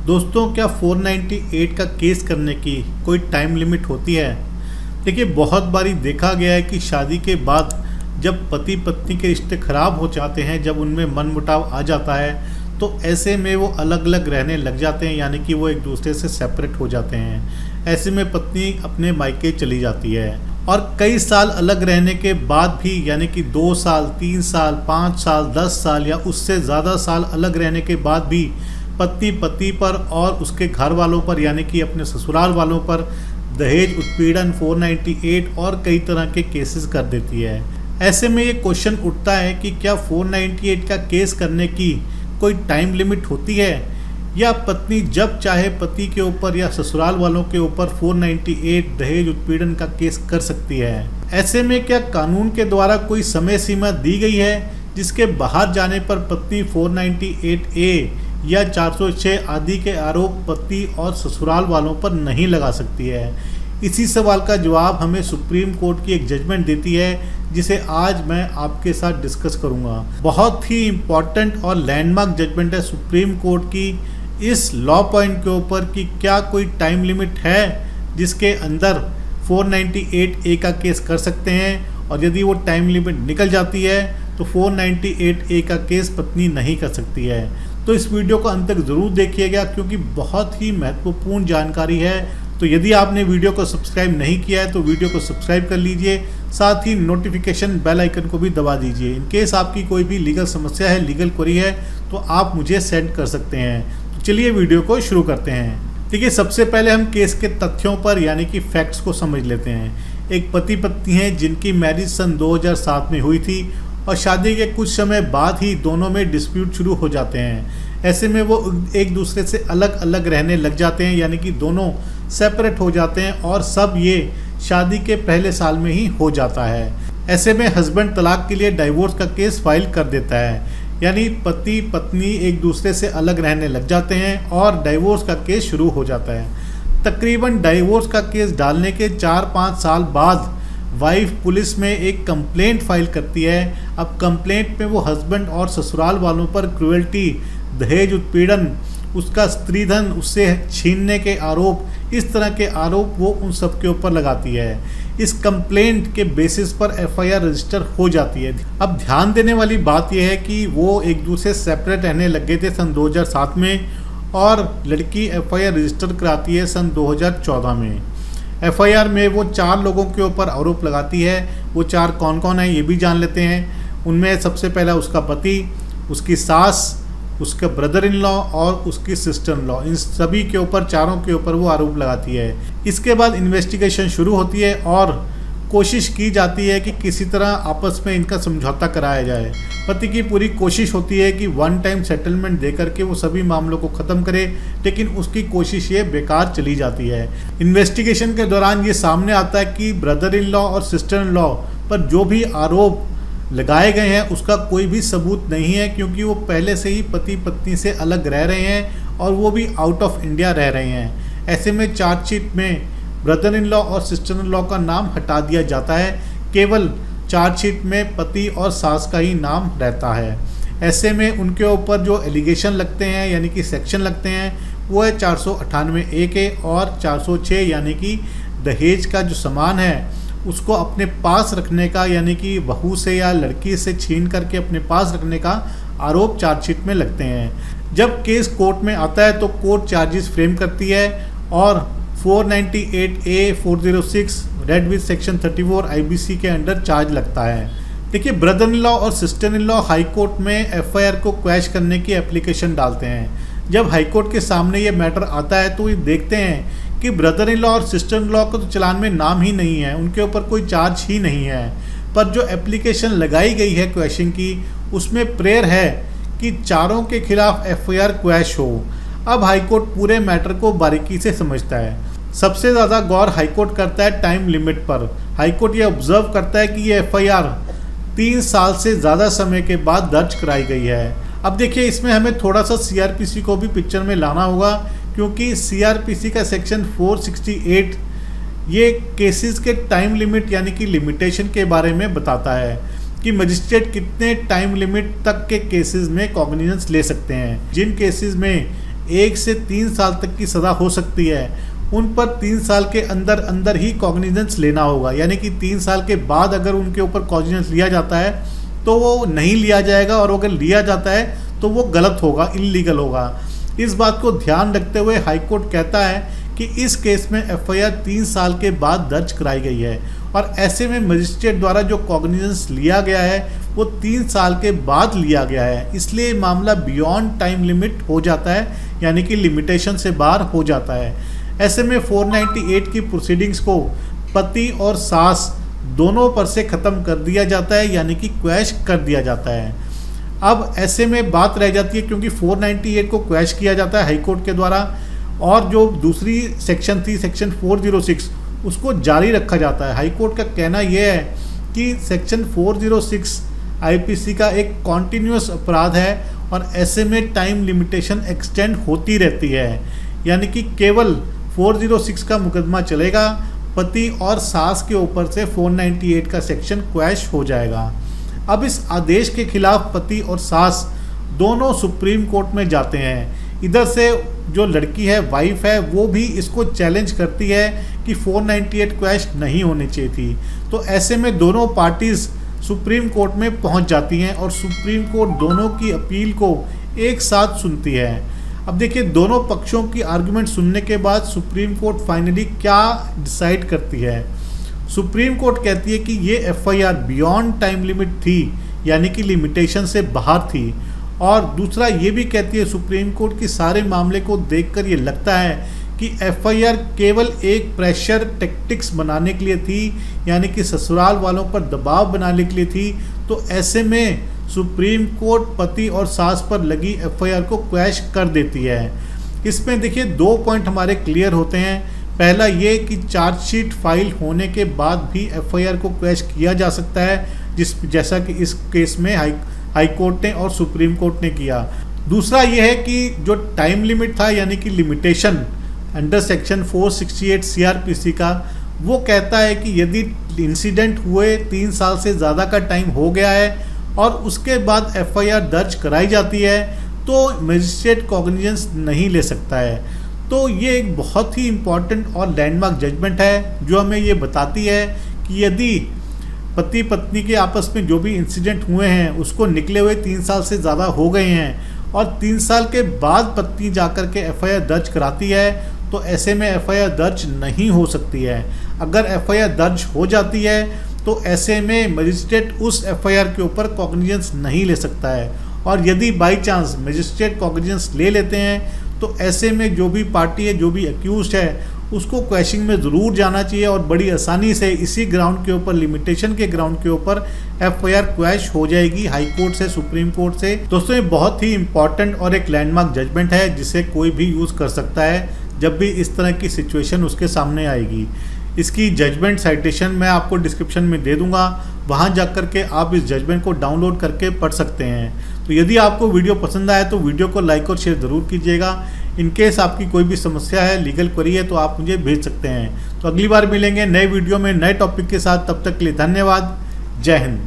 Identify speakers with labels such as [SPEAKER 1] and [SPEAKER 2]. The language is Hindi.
[SPEAKER 1] दोस्तों, क्या 498 का केस करने की कोई टाइम लिमिट होती है? देखिए, बहुत बारी देखा गया है कि शादी के बाद जब पति पत्नी के रिश्ते ख़राब हो जाते हैं, जब उनमें मनमुटाव आ जाता है, तो ऐसे में वो अलग अलग रहने लग जाते हैं, यानी कि वो एक दूसरे से सेपरेट हो जाते हैं। ऐसे में पत्नी अपने मायके चली जाती है और कई साल अलग रहने के बाद भी, यानी कि 2 साल, 3 साल, 5 साल, 10 साल या उससे ज़्यादा साल अलग रहने के बाद भी पत्नी पति पर और उसके घर वालों पर, यानी कि अपने ससुराल वालों पर दहेज उत्पीड़न 498 और कई तरह के केसेस कर देती है। ऐसे में ये क्वेश्चन उठता है कि क्या 498 का केस करने की कोई टाइम लिमिट होती है, या पत्नी जब चाहे पति के ऊपर या ससुराल वालों के ऊपर 498 दहेज उत्पीड़न का केस कर सकती है। ऐसे में क्या कानून के द्वारा कोई समय सीमा दी गई है जिसके बाहर जाने पर पत्नी 498A या 406 आदि के आरोप पति और ससुराल वालों पर नहीं लगा सकती है? इसी सवाल का जवाब हमें सुप्रीम कोर्ट की एक जजमेंट देती है, जिसे आज मैं आपके साथ डिस्कस करूंगा। बहुत ही इम्पॉर्टेंट और लैंडमार्क जजमेंट है सुप्रीम कोर्ट की इस लॉ पॉइंट के ऊपर कि क्या कोई टाइम लिमिट है जिसके अंदर 498A का केस कर सकते हैं, और यदि वो टाइम लिमिट निकल जाती है तो 498A का केस पत्नी नहीं कर सकती है। तो इस वीडियो को अंत तक ज़रूर देखिएगा, क्योंकि बहुत ही महत्वपूर्ण जानकारी है। तो यदि आपने वीडियो को सब्सक्राइब नहीं किया है तो वीडियो को सब्सक्राइब कर लीजिए, साथ ही नोटिफिकेशन बेल आइकन को भी दबा दीजिए। इन केस आपकी कोई भी लीगल समस्या है, लीगल क्वेरी है, तो आप मुझे सेंड कर सकते हैं। तो चलिए वीडियो को शुरू करते हैं। देखिए, सबसे पहले हम केस के तथ्यों पर, यानी कि फैक्ट्स को समझ लेते हैं। एक पति पत्नी है जिनकी मैरिज सन 2007 में हुई थी और शादी के कुछ समय बाद ही दोनों में डिस्प्यूट शुरू हो जाते हैं। ऐसे में वो एक दूसरे से अलग अलग रहने लग जाते हैं, यानी कि दोनों सेपरेट हो जाते हैं, और सब ये शादी के पहले साल में ही हो जाता है। ऐसे में हस्बैंड तलाक के लिए डाइवोर्स का केस फाइल कर देता है, यानी पति पत्नी एक दूसरे से अलग रहने लग जाते हैं और डाइवोर्स का केस शुरू हो जाता है। तकरीबन डाइवोर्स का केस डालने के 4-5 साल बाद वाइफ पुलिस में एक कंप्लेंट फाइल करती है। अब कंप्लेंट में वो हस्बैंड और ससुराल वालों पर क्रूएल्टी, दहेज उत्पीड़न, उसका स्त्रीधन उससे छीनने के आरोप, इस तरह के आरोप वो उन सब के ऊपर लगाती है। इस कंप्लेंट के बेसिस पर FIR रजिस्टर हो जाती है। अब ध्यान देने वाली बात यह है कि वो एक दूसरे सेपरेट रहने लग गए थे सन 2007 में, और लड़की FIR रजिस्टर कराती है सन 2014 में। FIR में वो 4 लोगों के ऊपर आरोप लगाती है। वो 4 कौन कौन है ये भी जान लेते हैं। उनमें सबसे पहला उसका पति, उसकी सास, उसका ब्रदर इन लॉ और उसकी सिस्टर इन लॉ, इन सभी के ऊपर, चारों के ऊपर वो आरोप लगाती है। इसके बाद इन्वेस्टिगेशन शुरू होती है और कोशिश की जाती है कि किसी तरह आपस में इनका समझौता कराया जाए। पति की पूरी कोशिश होती है कि 1 टाइम सेटलमेंट दे करके वो सभी मामलों को ख़त्म करे, लेकिन उसकी कोशिश ये बेकार चली जाती है। इन्वेस्टिगेशन के दौरान ये सामने आता है कि ब्रदर इन लॉ और सिस्टर इन लॉ पर जो भी आरोप लगाए गए हैं उसका कोई भी सबूत नहीं है, क्योंकि वो पहले से ही पति पत्नी से अलग रह रहे हैं और वो भी आउट ऑफ इंडिया रह रहे हैं। ऐसे में चार्जशीट में ब्रदर इन लॉ और सिस्टर इन लॉ का नाम हटा दिया जाता है, केवल चार्जशीट में पति और सास का ही नाम रहता है। ऐसे में उनके ऊपर जो एलिगेशन लगते हैं, यानी कि सेक्शन लगते हैं, वो है 498A के और 406, यानी कि दहेज का जो सामान है उसको अपने पास रखने का, यानी कि बहू से या लड़की से छीन करके अपने पास रखने का आरोप चार्जशीट में लगते हैं। जब केस कोर्ट में आता है तो कोर्ट चार्जेस फ्रेम करती है और 498A 406 red with section 34 IBC के अंडर चार्ज लगता है। देखिए, ब्रदर इन लॉ और sister in law high court में FIR को क्वैश करने की एप्लीकेशन डालते हैं। जब हाई कोर्ट के सामने ये मैटर आता है तो ये देखते हैं कि ब्रदर इन लॉ और सिस्टर इन लॉ को तो चलान में नाम ही नहीं है, उनके ऊपर कोई चार्ज ही नहीं है, पर जो एप्लीकेशन लगाई गई है क्वैशिंग की, उसमें प्रेयर है कि चारों के खिलाफ FIR क्वैश हो। अब हाईकोर्ट पूरे मैटर को बारीकी से समझता है। सबसे ज़्यादा गौर हाईकोर्ट करता है टाइम लिमिट पर। हाईकोर्ट ये ऑब्जर्व करता है कि ये FIR 3 साल से ज़्यादा समय के बाद दर्ज कराई गई है। अब देखिए, इसमें हमें थोड़ा सा CRPC को भी पिक्चर में लाना होगा, क्योंकि CRPC का सेक्शन 468 ये केसेस के टाइम लिमिट यानी कि लिमिटेशन के बारे में बताता है कि मजिस्ट्रेट कितने टाइम लिमिट तक के केसेस में कॉग्निजेंस ले सकते हैं। जिन केसेस में 1 से 3 साल तक की सज़ा हो सकती है, उन पर 3 साल के अंदर अंदर ही कॉग्निजेंस लेना होगा। यानी कि 3 साल के बाद अगर उनके ऊपर कॉग्निजेंस लिया जाता है तो वो नहीं लिया जाएगा, और अगर लिया जाता है तो वो गलत होगा, इल्लीगल होगा। इस बात को ध्यान रखते हुए हाईकोर्ट कहता है कि इस केस में एफआईआर 3 साल के बाद दर्ज कराई गई है, और ऐसे में मजिस्ट्रेट द्वारा जो कॉग्निजेंस लिया गया है वो 3 साल के बाद लिया गया है, इसलिए मामला बियॉन्ड टाइम लिमिट हो जाता है, यानी कि लिमिटेशन से बाहर हो जाता है। ऐसे में 498 की प्रोसीडिंग्स को पति और सास दोनों पर से ख़त्म कर दिया जाता है, यानी कि क्वैश कर दिया जाता है। अब ऐसे में बात रह जाती है, क्योंकि 498 को क्वैश किया जाता है हाईकोर्ट के द्वारा, और जो दूसरी सेक्शन थी सेक्शन 406 उसको जारी रखा जाता है। हाईकोर्ट का कहना यह है कि सेक्शन 406 आईपीसी का एक कॉन्टिन्यूस अपराध है, और ऐसे में टाइम लिमिटेशन एक्सटेंड होती रहती है, यानी कि केवल 406 का मुकदमा चलेगा, पति और सास के ऊपर से 498 का सेक्शन क्वैश हो जाएगा। अब इस आदेश के खिलाफ पति और सास दोनों सुप्रीम कोर्ट में जाते हैं। इधर से जो लड़की है, वाइफ है, वो भी इसको चैलेंज करती है कि 498 क्वैश नहीं होनी चाहिए थी। तो ऐसे में दोनों पार्टीज़ सुप्रीम कोर्ट में पहुंच जाती हैं, और सुप्रीम कोर्ट दोनों की अपील को एक साथ सुनती है। अब देखिए, दोनों पक्षों की आर्गुमेंट सुनने के बाद सुप्रीम कोर्ट फाइनली क्या डिसाइड करती है। सुप्रीम कोर्ट कहती है कि ये एफआईआर बियॉन्ड टाइम लिमिट थी, यानी कि लिमिटेशन से बाहर थी, और दूसरा ये भी कहती है सुप्रीम कोर्ट की सारे मामले को देखकर ये लगता है कि एफआईआर केवल एक प्रेशर टैक्टिक्स बनाने के लिए थी, यानी कि ससुराल वालों पर दबाव बनाने के लिए थी। तो ऐसे में सुप्रीम कोर्ट पति और सास पर लगी एफआईआर को क्वैश कर देती है। इसमें देखिए 2 पॉइंट हमारे क्लियर होते हैं। पहला ये कि चार्जशीट फाइल होने के बाद भी एफआईआर को क्वैश किया जा सकता है, जैसा कि इस केस में हाई कोर्ट ने और सुप्रीम कोर्ट ने किया। दूसरा ये है कि जो टाइम लिमिट था, यानी कि लिमिटेशन अंडर सेक्शन 468 सीआरपीसी का, वो कहता है कि यदि इंसिडेंट हुए 3 साल से ज़्यादा का टाइम हो गया है और उसके बाद एफआईआर दर्ज कराई जाती है तो मजिस्ट्रेट कॉग्निजेंस नहीं ले सकता है। तो ये एक बहुत ही इम्पॉर्टेंट और लैंडमार्क जजमेंट है जो हमें ये बताती है कि यदि पति पत्नी के आपस में जो भी इंसिडेंट हुए हैं उसको निकले हुए 3 साल से ज़्यादा हो गए हैं और 3 साल के बाद पत्नी जाकर के एफआईआर दर्ज कराती है, तो ऐसे में एफआईआर दर्ज नहीं हो सकती है। अगर एफआईआर दर्ज हो जाती है तो ऐसे में मजिस्ट्रेट उस एफआईआर के ऊपर कॉग्निजेंस नहीं ले सकता है, और यदि बाई चांस मजिस्ट्रेट कॉग्निजेंस ले लेते हैं तो ऐसे में जो भी पार्टी है, जो भी अक्यूज्ड है, उसको क्वैशिंग में ज़रूर जाना चाहिए और बड़ी आसानी से इसी ग्राउंड के ऊपर, लिमिटेशन के ग्राउंड के ऊपर एफआईआर क्वैश हो जाएगी हाई कोर्ट से, सुप्रीम कोर्ट से। दोस्तों ये बहुत ही इंपॉर्टेंट और एक लैंडमार्क जजमेंट है जिसे कोई भी यूज़ कर सकता है जब भी इस तरह की सिचुएशन उसके सामने आएगी। इसकी जजमेंट साइटेशन मैं आपको डिस्क्रिप्शन में दे दूंगा, वहां जाकर के आप इस जजमेंट को डाउनलोड करके पढ़ सकते हैं। तो यदि आपको वीडियो पसंद आए तो वीडियो को लाइक और शेयर ज़रूर कीजिएगा। इन केस आपकी कोई भी समस्या है, लीगल क्वेरी है, तो आप मुझे भेज सकते हैं। तो अगली बार मिलेंगे नए वीडियो में नए टॉपिक के साथ, तब तक के लिए धन्यवाद। जय हिंद।